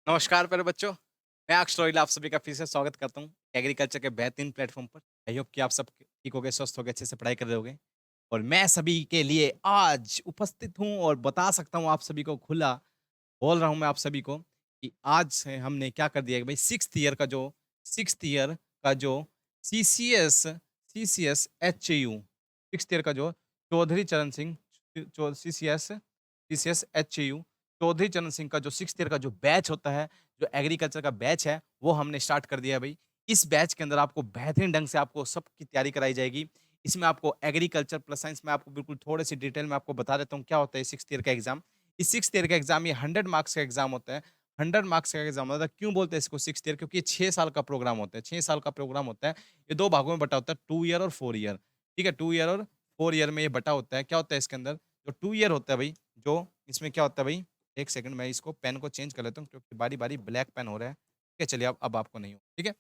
नमस्कार प्यारे बच्चों, मैं अक्ष रोहिल आप सभी का फिर से स्वागत करता हूँ एग्रीकल्चर के बेहतरीन प्लेटफॉर्म पर। आई होप कि आप सब ठीक होगे, स्वस्थ होगे, अच्छे से पढ़ाई कर रहे होगे। और मैं सभी के लिए आज उपस्थित हूँ और बता सकता हूँ आप सभी को खुला बोल रहा हूँ मैं आप सभी को कि आज से हमने क्या कर दिया है कि भाई 6th ईयर का जो CCS CCS HU 6th year का जो Chaudhary Charan Singh CCS CCS HU Chaudhary Charan Singh का जो 6th ईयर का जो बैच होता है, जो एग्रीकल्चर का बैच है, वो हमने स्टार्ट कर दिया है भाई। इस बैच के अंदर आपको बेहतरीन ढंग से आपको सबकी तैयारी कराई जाएगी। इसमें आपको एग्रीकल्चर प्लस साइंस में आपको बिल्कुल थोड़ी-सी डिटेल में आपको बता देता हूँ क्या होता है 6th ईयर का एग्ज़ाम। इस 6th ईयर का एग्ज़ाम ये 100 मार्क्स का एग्ज़ाम होता है। 100 मार्क्स का एग्ज़ाम होता है। क्यों बोलते हैं इसको 6th ईयर? क्योंकि ये 6 साल का प्रोग्राम होता है। 6 साल का प्रोग्राम होता है। ये 2 भागों में बँटा होता है, 2 ईयर और 4 ईयर। ठीक है? 2 ईयर और 4 ईयर में ये बँटा होता है। क्या होता है इसके अंदर? जो 2 ईयर होता है भई, जो इसमें क्या होता है भई, 1 सेकंड मैं इसको पेन को चेंज कर लेता हूँ क्योंकि बारी-बारी ब्लैक पेन हो रहा है। ठीक है? चलिए अब आपको नहीं हो। ठीक है?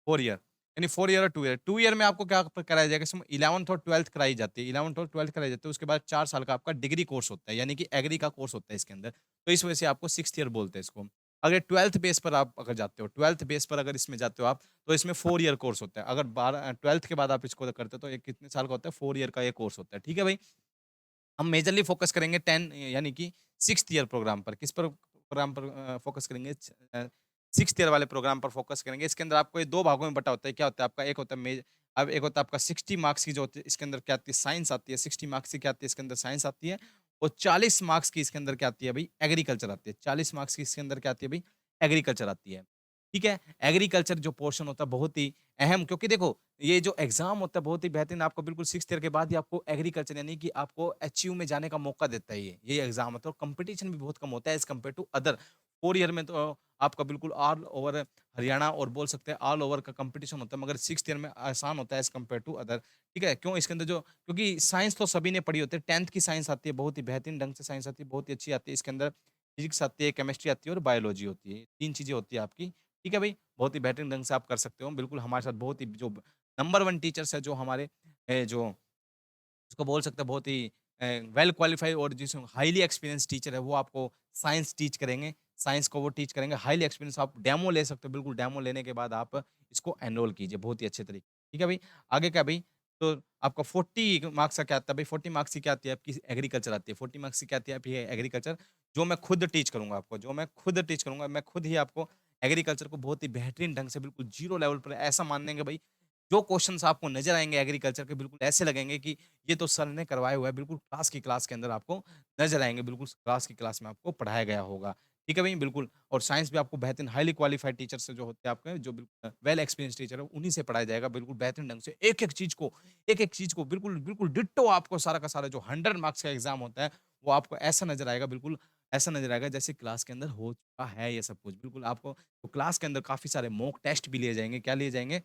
4 ईयर यानी 4 ईयर और 2 ईयर। 2 ईयर में आपको क्या कराया जाएगा? इसमें 11th और 12th कराई जाती है। 11th और 12th कराई जाती है। उसके बाद 4 साल का आपका डिग्री कोर्स होता है, यानी कि एग्री का कोर्स होता है इसके अंदर। तो इस वजह से आपको 6th ईयर बोलते हैं इसको। अगर 12th बेस पर आप अगर जाते हो, 12th बेस पर अगर इसमें जाते हो आप, तो इसमें 4 ईयर कोर्स होता है। अगर 12th के बाद आप इसको करते हो तो ये कितने साल का होता है? 4 ईयर का ये कोर्स होता है। ठीक है भाई? हम मेजरली फोकस करेंगे 10 यानी कि 6th ईयर प्रोग्राम पर। किस पर प्रोग्राम पर फोकस करेंगे? 6th ईयर वाले प्रोग्राम पर फोकस करेंगे। इसके अंदर आपको ये 2 भागों में बँटा होता है। क्या होता है आपका? एक होता है अब एक होता है आपका 60 मार्क्स की जो होती है, इसके अंदर क्या आती है? साइंस आती है। 60 मार्क्स की क्या आती है? इसके अंदर साइंस आती है। और 40 मार्क्स की इसके अंदर क्या आती है भई? एग्रीकल्चर आती है। 40 मार्क्स की इसके अंदर क्या आती है भई? एग्रीकल्चर आती है। ठीक है? एग्रीकल्चर जो पोर्शन होता है बहुत ही अहम, क्योंकि देखो ये जो एग्ज़ाम होता है बहुत ही बेहतरीन, आपको बिल्कुल 6th ईयर के बाद ही आपको एग्रीकल्चर यानी कि आपको एचयू में जाने का मौका देता है ये एग्ज़ाम होता है, और कॉम्पिटिशन भी बहुत कम होता है as compare to other. 4 year में तो आपका बिल्कुल ऑल ओवर हरियाणा और बोल सकते हैं ऑल ओवर का कॉम्पिटिशन होता है, मगर 6th ईयर में आसान होता है एज़ कम्पेयर टू अदर। ठीक है? क्यों? इसके अंदर जो क्योंकि साइंस तो सभी ने पढ़ी होती है, 10th की साइंस आती है, बहुत ही बेहतरीन ढंग से साइंस आती है, बहुत ही अच्छी आती है। इसके अंदर फिज़िक्स आती है, केमिस्ट्री आती है और बायोलॉजी होती है। 3 चीज़ें होती है आपकी। ठीक है भई? बहुत ही बेहतरीन ढंग से आप कर सकते हो। बिल्कुल हमारे साथ बहुत ही जो नंबर 1 टीचर्स है जो हमारे जो उसको बोल सकते हैं बहुत ही वेल क्वालिफाइड और जिसमें हाईली एक्सपीरियंस टीचर है, वो आपको साइंस टीच करेंगे। साइंस को वो टीच करेंगे, हाईली एक्सपीरियंस, आप डेमो ले सकते हो, बिल्कुल डेमो लेने के बाद आप इसको एनरोल कीजिए बहुत ही अच्छे तरीके। ठीक है भई? आगे क्या भई? तो आपका 40 मार्क्स का क्या आता है भई? 40 मार्क्स की क्या आती है आपकी? एग्रीकल्चर आती है। 40 मार्क्स की क्या आती है आपकी? एग्रीकल्चर, जो मैं खुद टीच करूँगा आपको, जो मैं खुद टीच करूँगा, मैं खुद ही आपको एग्रीकल्चर को बहुत ही बेहतरीन ढंग से बिल्कुल ज़ीरो लेवल पर ऐसा मान लेंगे भई, जो क्वेश्चन्स आपको नज़र आएँगे एग्रीकल्चर के, बिल्कुल ऐसे लगेंगे कि ये तो सर ने करवाया हुआ है, बिल्कुल क्लास की क्लास के अंदर आपको नज़र आएँगे, बिल्कुल क्लास की क्लास में आपको पढ़ाया गया होगा। ठीक है भई? बिल्कुल। और साइंस भी आपको बेहतरीन हाइली क्वालिफाइड टीचर से जो होते हैं आपके, जो वेल एक्सपीरियंस्ड टीचर है, उन्हीं से पढ़ाया जाएगा बिल्कुल बेहतरीन ढंग से। एक-एक चीज़ को बिल्कुल, बिल्कुल डिट्टो आपको सारा का सारा जो 100 मार्क्स का एग्ज़ाम होता है, वो आपको ऐसा नज़र आएगा, बिल्कुल ऐसा नज़र आएगा जैसे क्लास के अंदर हो चुका है ये सब कुछ। बिल्कुल आपको तो क्लास के अंदर काफ़ी सारे मॉक टेस्ट भी लिए जाएँगे। क्या लिए जाएँगे?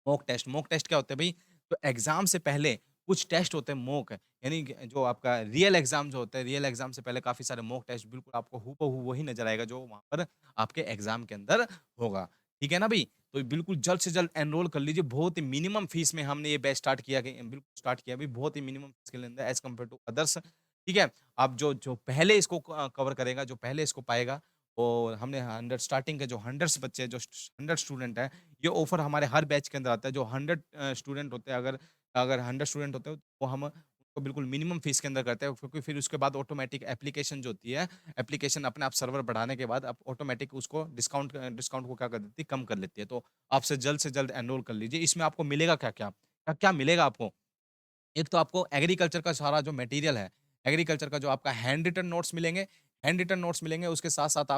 मॉक टेस्ट क्या होते हैं भई? तो एग्ज़ाम से पहले कुछ टेस्ट होते हैं मॉक, यानी कि जो आपका रियल एग्ज़ाम जो होता है, रियल एग्ज़ाम से पहले काफ़ी सारे मॉक टेस्ट, बिल्कुल आपको हूबहू वही नज़र आएगा जो वहाँ पर आपके एग्ज़ाम के अंदर होगा। ठीक है ना भई? तो बिल्कुल जल्द से जल्द एनरोल कर लीजिए, बहुत ही मिनिमम फीस में हमने ये बैच स्टार्ट किया कि बिल्कुल स्टार्ट किया अभी, बहुत ही मिनिमम फीस के अंदर एज़ कम्पेयर टू अदर्स। ठीक है? आप जो जो पहले इसको कवर करेगा, जो पहले इसको पाएगा, और हमने 100 स्टार्टिंग के जो 100 बच्चे हैं, जो 100 स्टूडेंट हैं, ये ऑफर हमारे हर बैच के अंदर आता है। जो 100 स्टूडेंट होते हैं, अगर अगर 100 स्टूडेंट होते हैं, तो हम उनको बिल्कुल मिनिमम फीस के अंदर करते हैं, क्योंकि फिर उसके बाद ऑटोमेटिक एप्लीकेशन जो होती है, एप्लीकेशन अपने आप सर्वर बढ़ाने के बाद अब ऑटोमेटिक उसको डिस्काउंट को क्या कर देती है, कम कर लेती है। तो आपसे जल्द से जल्द एनरोल कर लीजिए। इसमें आपको मिलेगा क्या-क्या? क्या-क्या मिलेगा आपको? एक तो आपको एग्रीकल्चर का सारा जो मटेरियल है, एग्रीकल्चर का जो आपका हैंड रिटन नोट्स मिलेंगे, उसके साथ-साथ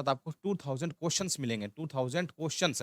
आपको 2000 क्वेश्चन्स मिलेंगे, 2000 क्वेश्चन्स।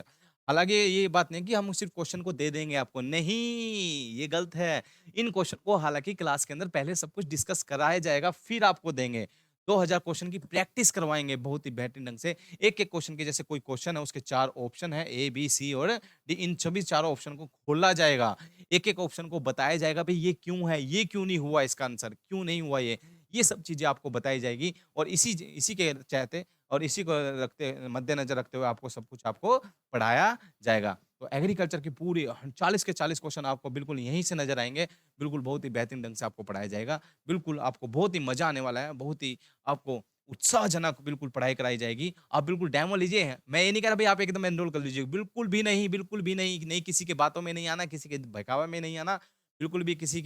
हालाँकि ये बात नहीं है कि हम सिर्फ़ क्वेश्चन को दे देंगे आपको, नहीं, ये गलत है। इन क्वेश्चन को हालाँकि क्लास के अंदर पहले सब कुछ डिस्कस कराया जाएगा, फिर आपको देंगे। 2000 क्वेश्चन की प्रैक्टिस करवाएँगे बहुत ही बेहतरीन ढंग से। एक-एक क्वेश्चन के, जैसे कोई क्वेश्चन है, उसके 4 ऑप्शन है, ए, बी, सी और डी, इन सभी चारों ऑप्शन को खोला जाएगा। एक-एक ऑप्शन को बताया जाएगा, भई ये क्यों है? ये क्यों नहीं हुआ इसका आंसर? क्यों नहीं हुआ ये? ये सब चीज़ें आपको बताई जाएगी, और इसी के चलते और इसी को मद्देनज़र रखते हुए आपको सब कुछ आपको पढ़ाया जाएगा। तो एग्रीकल्चर की पूरी 40 के 40 क्वेश्चन आपको बिल्कुल यहीं से नज़र आएँगे। बिल्कुल बहुत ही बेहतरीन ढंग से आपको पढ़ाया जाएगा। बिल्कुल आपको बहुत ही मज़ा आने वाला है, बहुत ही आपको उत्साहजनक बिल्कुल पढ़ाई कराई जाएगी। आप बिल्कुल डेमो लीजिए। मैं ये नहीं कह रहा भई आप एकदम एनरोल कर लीजिए। बिल्कुल भी नहीं, बिल्कुल भी नहीं। नहीं किसी की बातों में नहीं आना, किसी के बहकावे में नहीं आना, बिल्कुल भी किसी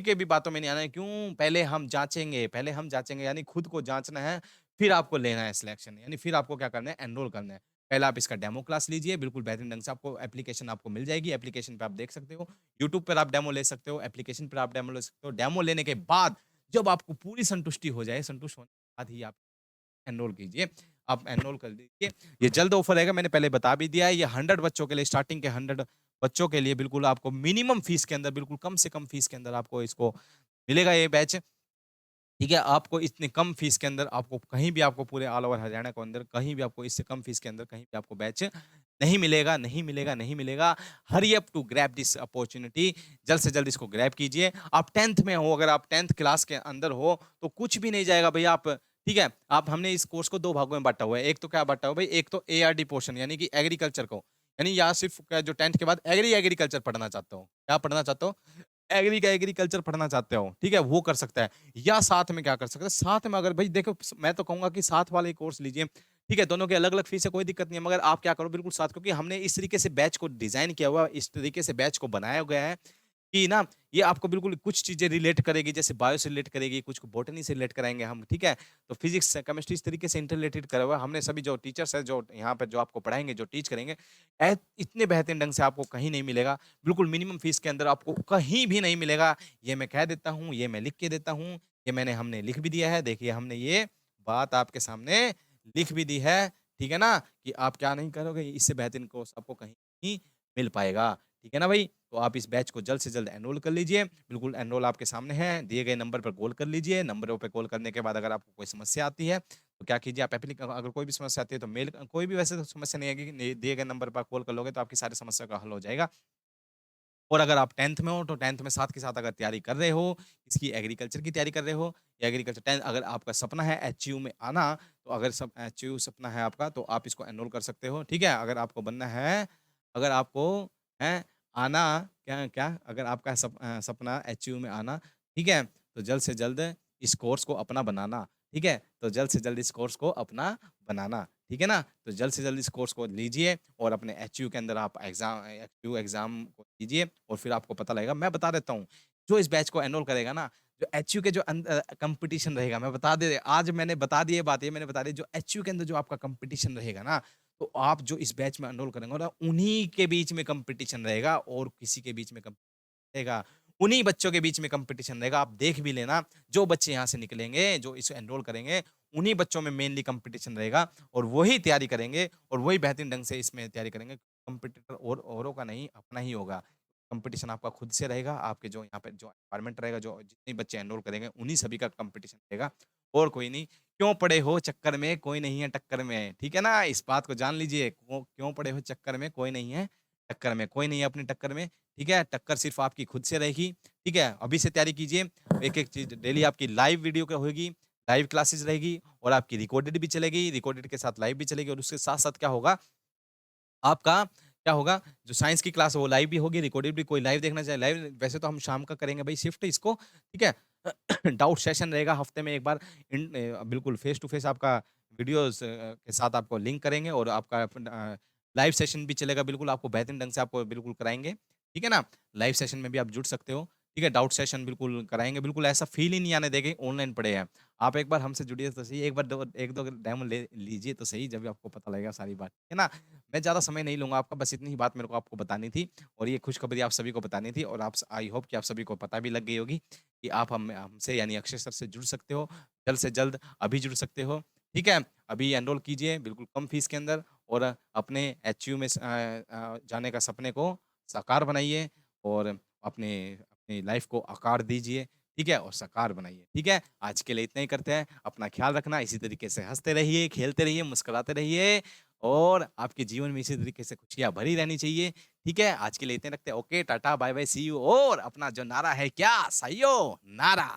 के भी बातों में नहीं आना है। क्यों? पहले हम जाँचेंगे यानी खुद को जाँचना है, फिर आपको लेना है सिलेक्शन यानी फिर आपको क्या करना है एनरोल करना है। पहले आप इसका डेमो क्लास लीजिए, बिल्कुल बेहतरीन ढंग से आपको एप्लीकेशन आपको मिल जाएगी, एप्लीकेशन पे आप देख सकते हो। यूट्यूब पर आप डेमो ले सकते हो, एप्लीकेशन पर आप डेमो ले सकते हो। डेमो लेने के बाद जब आपको पूरी संतुष्टि हो जाए, संतुष्ट होने के बाद ही आप एनरोल कीजिए। आप एनरोल कर दीजिए। ये जल्द ऑफर रहेगा, मैंने पहले बता भी दिया है। ये 100 बच्चों के लिए स्टार्टिंग के 100 बच्चों के लिए बिल्कुल आपको मिनिमम फीस के अंदर, बिल्कुल कम से कम फीस के अंदर आपको इसको मिलेगा ये बैच। ठीक है, आपको इतने कम फीस के अंदर आपको कहीं भी आपको पूरे ऑल ओवर हरियाणा के अंदर कहीं भी आपको इससे कम फीस के अंदर कहीं भी आपको बैच नहीं मिलेगा, नहीं मिलेगा, नहीं मिलेगा। Hurry up to grab this opportunity. जल्द से जल्द इसको ग्रैब कीजिए। आप 10th में हो, अगर आप 10th क्लास के अंदर हो, तो कुछ भी नहीं जाएगा भई आप ठीक है? आप हमने इस कोर्स को 2 भागों में बाँटा हुआ है। एक तो क्या बाँटा हुआ है भई, एक तो एआरडी पोर्शन यानी कि एग्रीकल्चर को, यानी यहाँ सिर्फ़ क्या जो 10th के बाद एग्रीकल्चर पढ़ना चाहते हो। क्या पढ़ना चाहते हो? एग्रीकल्चर पढ़ना चाहते हो, ठीक है? वो कर सकता है। या साथ में क्या कर सकता है, साथ में अगर भाई देखो मैं तो कहूँगा कि साथ वाले कोर्स लीजिए, ठीक है? दोनों की अलग-अलग फीस है, कोई दिक्कत नहीं है, मगर आप क्या करो बिल्कुल साथ क्योंकि हमने इस तरीके से बैच को डिज़ाइन किया हुआ है, इस तरीके से बैच को बनाया गया है कि ना ये आपको बिल्कुल कुछ चीज़ें रिलेट करेगी, जैसे बायो से रिलेट करेगी, कुछ को बॉटनी से रिलेट कराएँगे हम, ठीक है? तो फिज़िक्स, केमिस्ट्री इस तरीके से इंटर रिलेटेड करा हुआ है। हमने सभी जो टीचर्स हैं, जो यहाँ पे जो आपको पढ़ाएँगे, जो टीच करेंगे, इतने बेहतरीन ढंग से आपको कहीं नहीं मिलेगा। बिल्कुल मिनिमम फीस के अंदर आपको कहीं भी नहीं मिलेगा। ये मैं कह देता हूँ, ये मैं लिख के देता हूँ, ये हमने लिख भी दिया है। देखिए हमने ये बात आपके सामने लिख भी दी है, ठीक है ना? कि आप क्या नहीं करोगे, इससे बेहतरीन कोर्स आपको कहीं नहीं मिल पाएगा। ठीक है ना भई? तो आप इस बैच को जल्द से जल्द एनरोल कर लीजिए। बिल्कुल एनरोल आपके सामने है, दिए गए नंबर पर कॉल कर लीजिए। नंबरों पे कॉल करने के बाद अगर आपको कोई समस्या आती है, तो क्या कीजिए आप अगर कोई भी समस्या आती है तो मेल कोई भी वैसे तो समस्या नहीं आएगी, दिए गए नंबर पर कॉल कर लोगे तो आपकी सारी समस्या का हल हो जाएगा। और अगर आप 10th में हो, तो 10th में साथ के साथ अगर तैयारी कर रहे हो, इसकी एग्रीकल्चर की तैयारी कर रहे हो या एग्रीकल्चर 10 अगर आपका सपना है एचयू में आना, तो अगर सब एचयू सपना है आपका, तो आप इसको एनरोल कर सकते हो, ठीक है? अगर आपको हैं आना क्या क्या अगर आपका सपना एचयू में आना, ठीक है? तो जल्द से जल्द इस कोर्स को अपना बनाना, ठीक है? तो जल्द से जल्द इस कोर्स को अपना बनाना, ठीक है ना? तो जल्द से जल्द इस कोर्स को लीजिए और अपने एचयू के अंदर आप एचयू एग्ज़ाम को कीजिए और फिर आपको पता लगेगा। मैं बता देता हूँ, जो इस बैच को एनरोल करेगा ना, जो एचयू के कॉम्पिटिशन रहेगा, मैं बता दे आज मैंने बता दी ये बात, ये मैंने बता दी, जो एचयू के अंदर जो आपका कॉम्पिटिशन रहेगा ना, तो आप जो इस बैच में एनरोल करेंगे ना, उन्हीं के बीच में कॉम्पिटिशन रहेगा और किसी के बीच में रहेगा। उन्हीं बच्चों के बीच में कॉम्पिटिशन रहेगा। आप देख भी लेना, जो बच्चे यहाँ से निकलेंगे, जो इसे एनरोल करेंगे, उन्हीं बच्चों में मेनली कॉम्पिटिशन रहेगा और वही तैयारी करेंगे और वही बेहतरीन ढंग से इसमें तैयारी करेंगे। कॉम्पिटिटर और औरों का नहीं, अपना ही होगा। कॉम्पिटिशन आपका खुद से रहेगा, आपके जो यहाँ पे जो एनवायरनमेंट रहेगा, जो जितने बच्चे एनरोल करेंगे, उन्हीं सभी का कॉम्पिटिशन रहेगा और कोई नहीं। क्यों पड़े हो चक्कर में, कोई नहीं है टक्कर में, ठीक है ना? इस बात को जान लीजिए, क्यों पड़े हो चक्कर में, कोई नहीं है टक्कर में, कोई नहीं है अपनी टक्कर में। ठीक है? टक्कर सिर्फ़ आपकी खुद से रहेगी, ठीक है? अभी से तैयारी कीजिए, एक-एक चीज़ डेली आपकी लाइव वीडियो क्या होगी, लाइव क्लासेस रहेगी और आपकी रिकॉर्डेड भी चलेगी, रिकॉर्डेड के साथ लाइव भी चलेगी और उसके साथ-साथ क्या होगा, आपका क्या होगा, जो साइंस की क्लास है वो लाइव भी होगी, रिकॉर्डेड भी कोई लाइव देखना चाहे लाइव वैसे तो हम शाम का करेंगे भई शिफ्ट इसको, ठीक है? डाउट सेशन रहेगा हफ्ते में एक बार बिल्कुल फेस टू फेस आपका वीडियोज़ के साथ आपको लिंक करेंगे और आपका लाइव सेशन भी चलेगा बिल्कुल आपको बेहतरीन ढंग से आपको बिल्कुल कराएँगे, ठीक है ना? लाइव सेशन में भी आप जुड़ सकते हो, ठीक है? डाउट सेशन बिल्कुल कराएँगे, बिल्कुल ऐसा फ़ील ही नहीं आने देंगे ऑनलाइन पढ़े हैं। आप एक बार हमसे जुड़िए तो सही, एक बार दो 1-2 डेमो ले लीजिए तो सही, जब आपको पता लगेगा सारी बात, है ना? मैं ज़्यादा समय नहीं लूँगा आपका, बस इतनी ही बात मेरे को आपको बतानी थी और ये खुशखबरी आप सभी को बतानी थी और आप आई होप कि आप सभी को पता भी लग गई होगी कि आप हमसे यानी अक्षय सर से जुड़ सकते हो, जल्द से जल्द अभी जुड़ सकते हो, ठीक है? अभी एनरोल कीजिए बिल्कुल कम फीस के अंदर और अपने एचयू में जाने का सपने को साकार बनाइए और अपने अपनी लाइफ़ को आकार दीजिए, ठीक है? और साकार बनाइए, ठीक है? आज के लिए इतना ही करते हैं, अपना ख़्याल रखना, इसी तरीके से हँसते रहिए, खेलते रहिए, मुस्कुराते रहिए और आपके जीवन में इसी तरीके से खुशियाँ भरी रहनी चाहिए, ठीक है? आज के लिए इतने रखते हैं, okay, tata, bye bye, see you और अपना जो नारा है क्या? साइयोनारा।